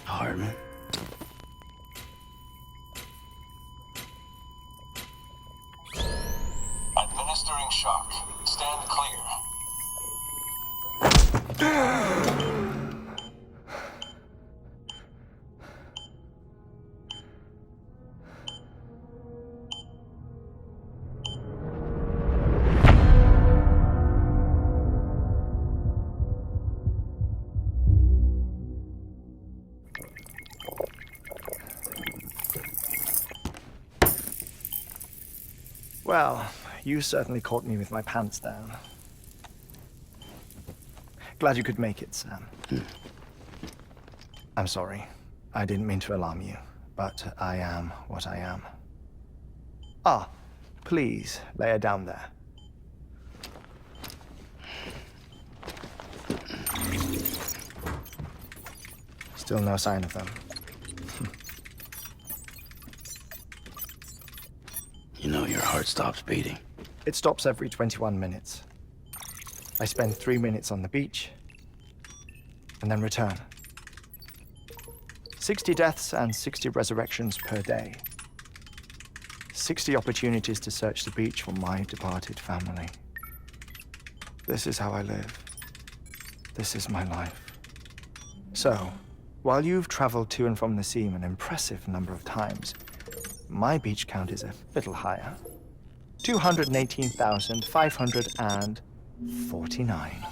Heartman. Administering shock. Stand clear. Well, you certainly caught me with my pants down. Glad you could make it, Sam. I'm sorry. I didn't mean to alarm you, but I am what I am. Ah, please, lay her down there. Still no sign of them. You know your heart stops beating. It stops every 21 minutes. I spend 3 minutes on the beach, and then return. 60 deaths and 60 resurrections per day. 60 opportunities to search the beach for my departed family. This is how I live. This is my life. So, while you've traveled to and from the sea an impressive number of times, my beach count is a little higher. 218,549.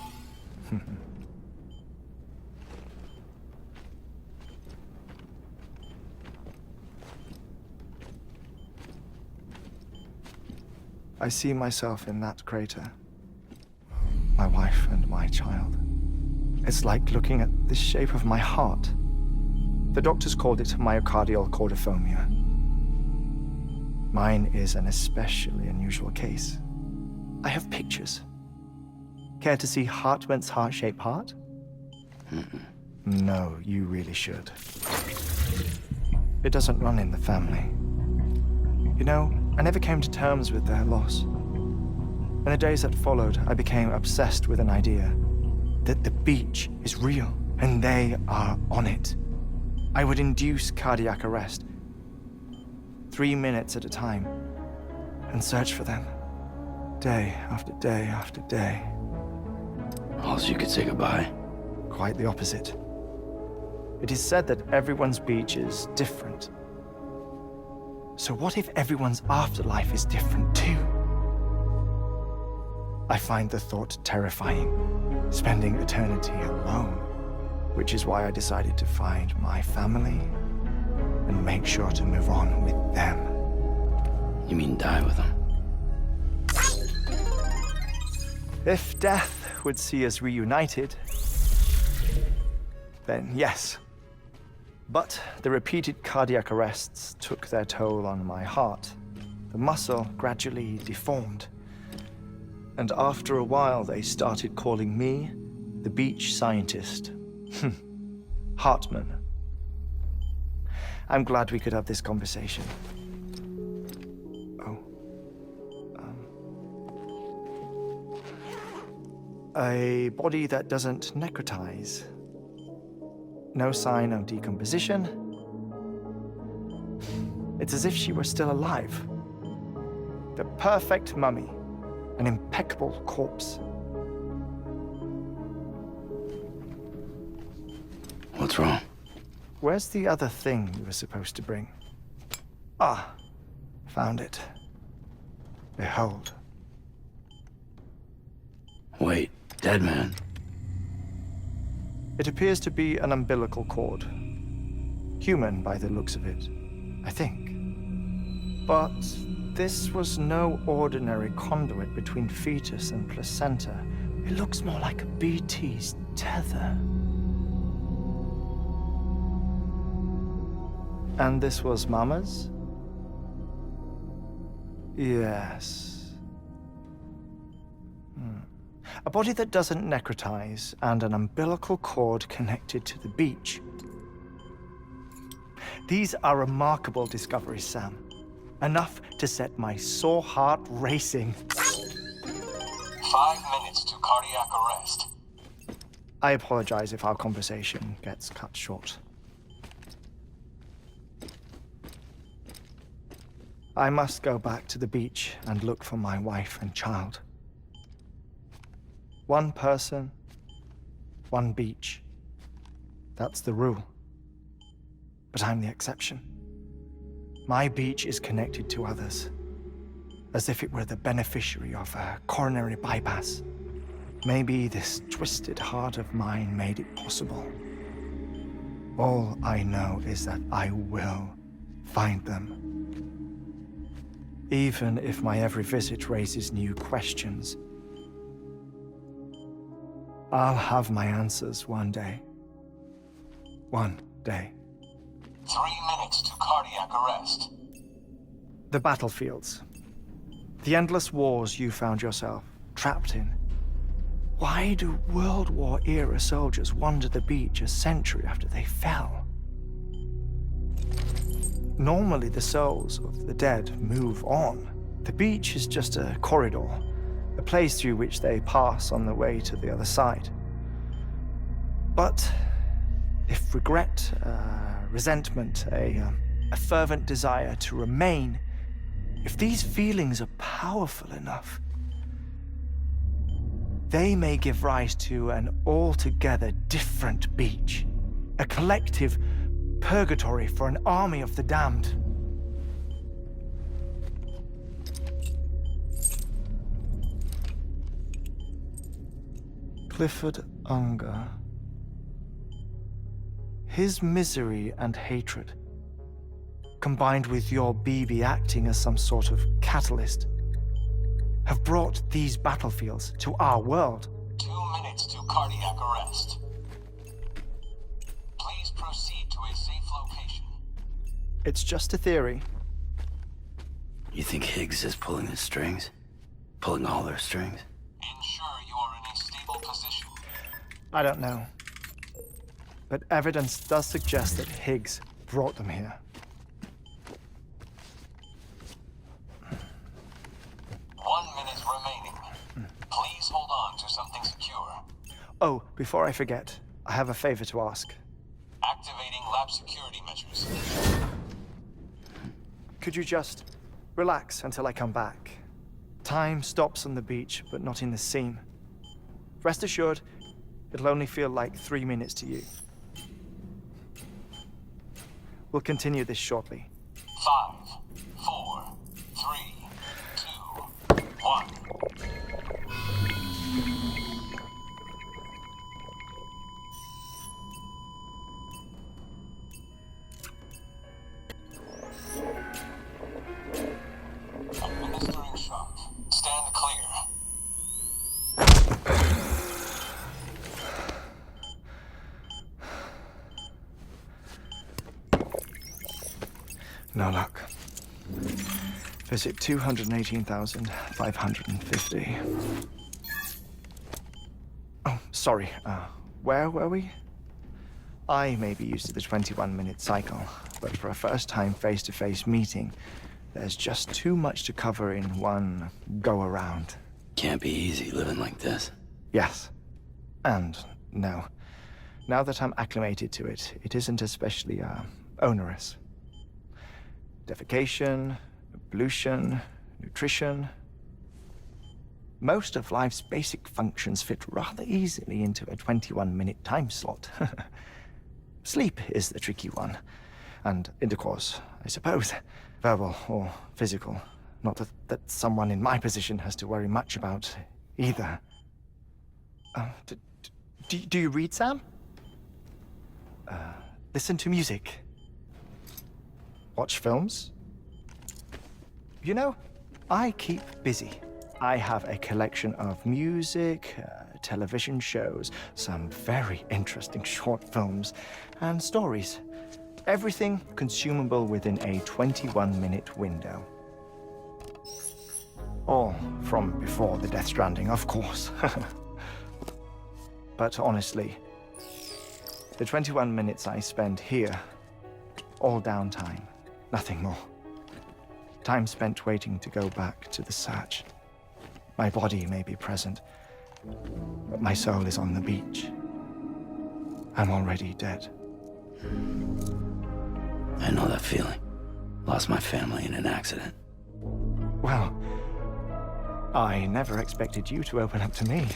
I see myself in that crater. My wife and my child. It's like looking at the shape of my heart. The doctors called it myocardial cordiformia. Mine is an especially unusual case. I have pictures. Care to see Heartman's heart-shaped heart? No, you really should. It doesn't run in the family. You know, I never came to terms with their loss. In the days that followed, I became obsessed with an idea that the beach is real and they are on it. I would induce cardiac arrest, 3 minutes at a time, and search for them, day after day after day. Also, you could say goodbye. Quite the opposite. It is said that everyone's beach is different. So what if everyone's afterlife is different too? I find the thought terrifying, spending eternity alone, which is why I decided to find my family and make sure to move on with them. You mean die with them? If death would see us reunited, then yes. But the repeated cardiac arrests took their toll on my heart. The muscle gradually deformed. And after a while, they started calling me the beach scientist. Heartman. I'm glad we could have this conversation. Oh. A body that doesn't necrotize. No sign of decomposition. It's as if she were still alive. The perfect mummy. An impeccable corpse. What's wrong? Where's the other thing you were supposed to bring? Ah, found it. Behold. Wait, dead man? It appears to be an umbilical cord. Human by the looks of it, I think. But this was no ordinary conduit between fetus and placenta. It looks more like a BT's tether. And this was Mama's? Yes. A body that doesn't necrotize, and an umbilical cord connected to the beach. These are remarkable discoveries, Sam. Enough to set my sore heart racing. 5 minutes to cardiac arrest. I apologize if our conversation gets cut short. I must go back to the beach and look for my wife and child. One person, one beach. That's the rule. But I'm the exception. My beach is connected to others, as if it were the beneficiary of a coronary bypass. Maybe this twisted heart of mine made it possible. All I know is that I will find them. Even if my every visit raises new questions. I'll have my answers one day. One day. 3 minutes to cardiac arrest. The battlefields. The endless wars you found yourself trapped in. Why do World War-era soldiers wander the beach a century after they fell? Normally, the souls of the dead move on. The beach is just a corridor, a place through which they pass on the way to the other side. But if regret, resentment, a fervent desire to remain, if these feelings are powerful enough, they may give rise to an altogether different beach, a collective purgatory for an army of the damned. Clifford Unger. His misery and hatred, combined with your BB acting as some sort of catalyst, have brought these battlefields to our world. 2 minutes to cardiac arrest. Please proceed to a safe location. It's just a theory. You think Higgs is pulling his strings? Pulling all their strings? Ensure you are in a stable position. I don't know. But evidence does suggest that Higgs brought them here. 1 minute remaining. Please hold on to something secure. Oh, before I forget, I have a favor to ask. Activating lab security measures. Could you just relax until I come back? Time stops on the beach, but not in the scene. Rest assured, it'll only feel like 3 minutes to you. We'll continue this shortly. 5, 4, 3, 2, 1. Administering shock. Stand clear. No luck. Visit 218,550. Oh, sorry. Where were we? I may be used to the 21-minute cycle, but for a first-time face-to-face meeting, there's just too much to cover in one go-around. Can't be easy living like this. Yes. And no. Now that I'm acclimated to it, it isn't especially, onerous. Defecation, pollution, nutrition. Most of life's basic functions fit rather easily into a 21-minute time slot. Sleep is the tricky one. And intercourse, I suppose. Verbal or physical. Not that someone in my position has to worry much about either. Do you read, Sam? Listen to music. Watch films? You know, I keep busy. I have a collection of music, television shows, some very interesting short films, and stories. Everything consumable within a 21-minute window. All from before the Death Stranding, of course. But honestly, the 21 minutes I spend here, all downtime, nothing more. Time spent waiting to go back to the search. My body may be present, but my soul is on the beach. I'm already dead. I know that feeling. Lost my family in an accident. Well, I never expected you to open up to me.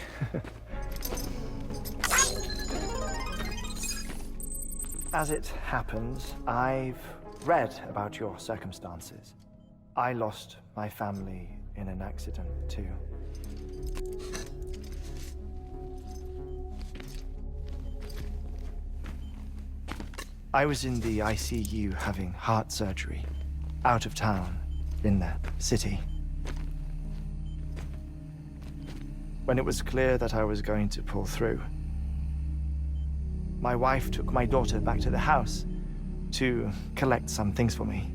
As it happens, I've read about your circumstances. I lost my family in an accident, too. I was in the ICU having heart surgery, out of town, in the city. When it was clear that I was going to pull through, my wife took my daughter back to the house to collect some things for me.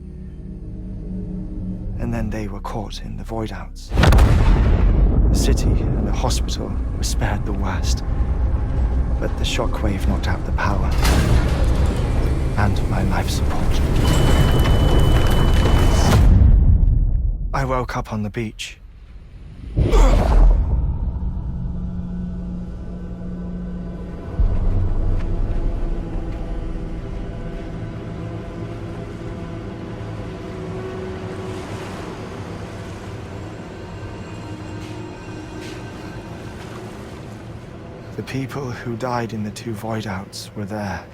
And then they were caught in the void-outs. The city and the hospital were spared the worst, but the shockwave knocked out the power and my life support. I woke up on the beach. The people who died in the two void-outs were there.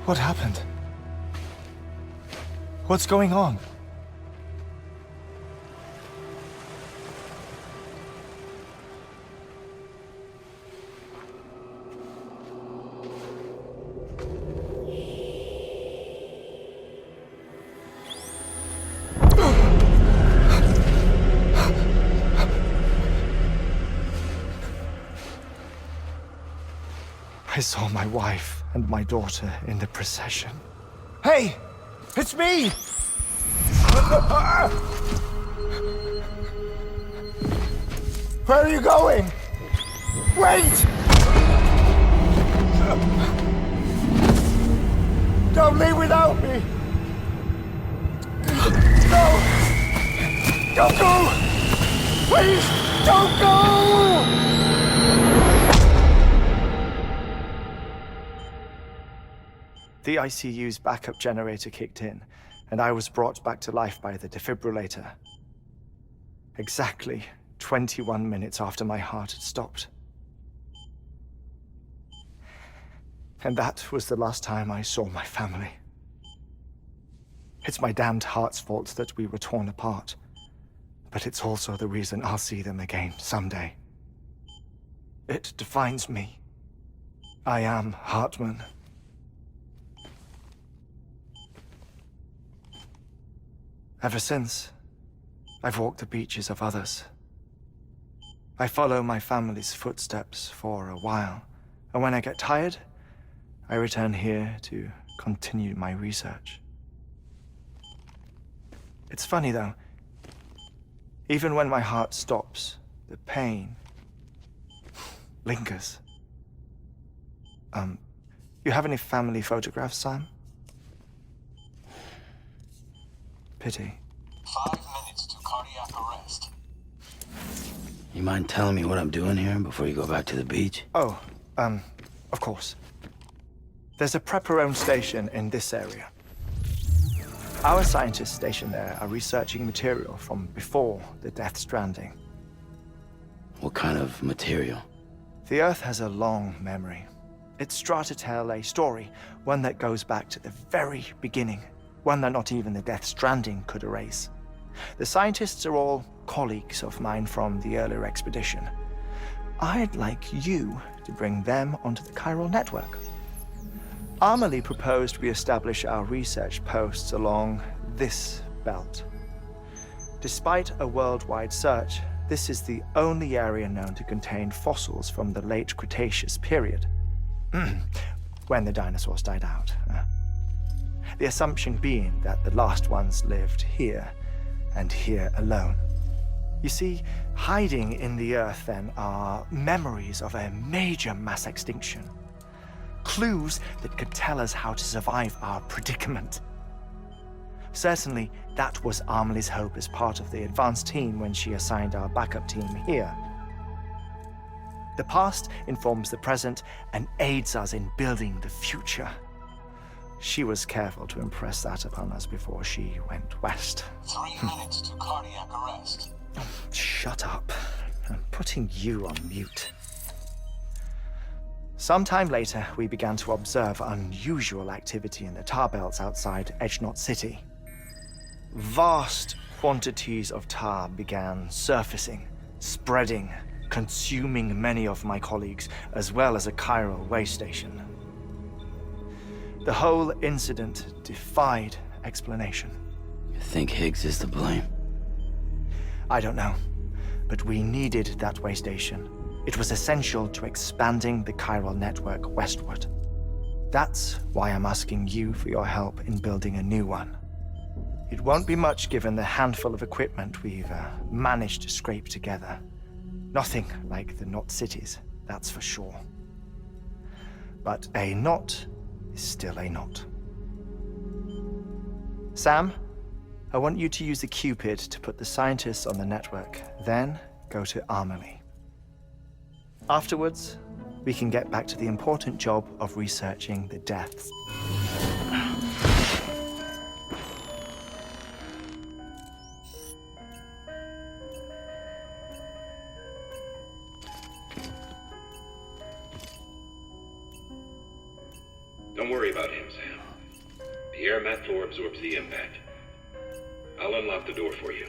What happened? What's going on? I saw my wife and my daughter in the procession. Hey! It's me! Where are you going? Wait! Don't leave without me! No! Don't go! Please, don't go! The ICU's backup generator kicked in, and I was brought back to life by the defibrillator. Exactly 21 minutes after my heart had stopped. And that was the last time I saw my family. It's my damned heart's fault that we were torn apart, but it's also the reason I'll see them again someday. It defines me. I am Heartman. Ever since, I've walked the beaches of others. I follow my family's footsteps for a while, and when I get tired, I return here to continue my research. It's funny though, even when my heart stops, the pain lingers. You have any family photographs, Sam? Pity. 5 minutes to cardiac arrest. You mind telling me what I'm doing here before you go back to the beach? Oh, of course. There's a prep-your-own station in this area. Our scientists stationed there are researching material from before the Death Stranding. What kind of material? The Earth has a long memory. It's trying to tell a story, one that goes back to the very beginning, one that not even the Death Stranding could erase. The scientists are all colleagues of mine from the earlier expedition. I'd like you to bring them onto the chiral network. Amelie proposed we establish our research posts along this belt. Despite a worldwide search, this is the only area known to contain fossils from the late Cretaceous period, when the dinosaurs died out. The assumption being that the last ones lived here, and here alone. You see, hiding in the Earth then are memories of a major mass extinction. Clues that could tell us how to survive our predicament. Certainly, that was Amelie's hope as part of the advanced team when she assigned our backup team here. The past informs the present and aids us in building the future. She was careful to impress that upon us before she went west. 3 minutes to cardiac arrest. Shut up. I'm putting you on mute. Sometime later, we began to observe unusual activity in the tar belts outside Edgenot City. Vast quantities of tar began surfacing, spreading, consuming many of my colleagues, as well as a chiral way station. The whole incident defied explanation. You think Higgs is to blame? I don't know, but we needed that way station. It was essential to expanding the chiral network westward. That's why I'm asking you for your help in building a new one. It won't be much given the handful of equipment we've managed to scrape together. Nothing like the knot cities, that's for sure. But a knot is still a knot. Sam, I want you to use the Cupid to put the scientists on the network, then go to Amelie. Afterwards, we can get back to the important job of researching the deaths. Don't worry about him, Sam. The air mat floor absorbs the impact. I'll unlock the door for you.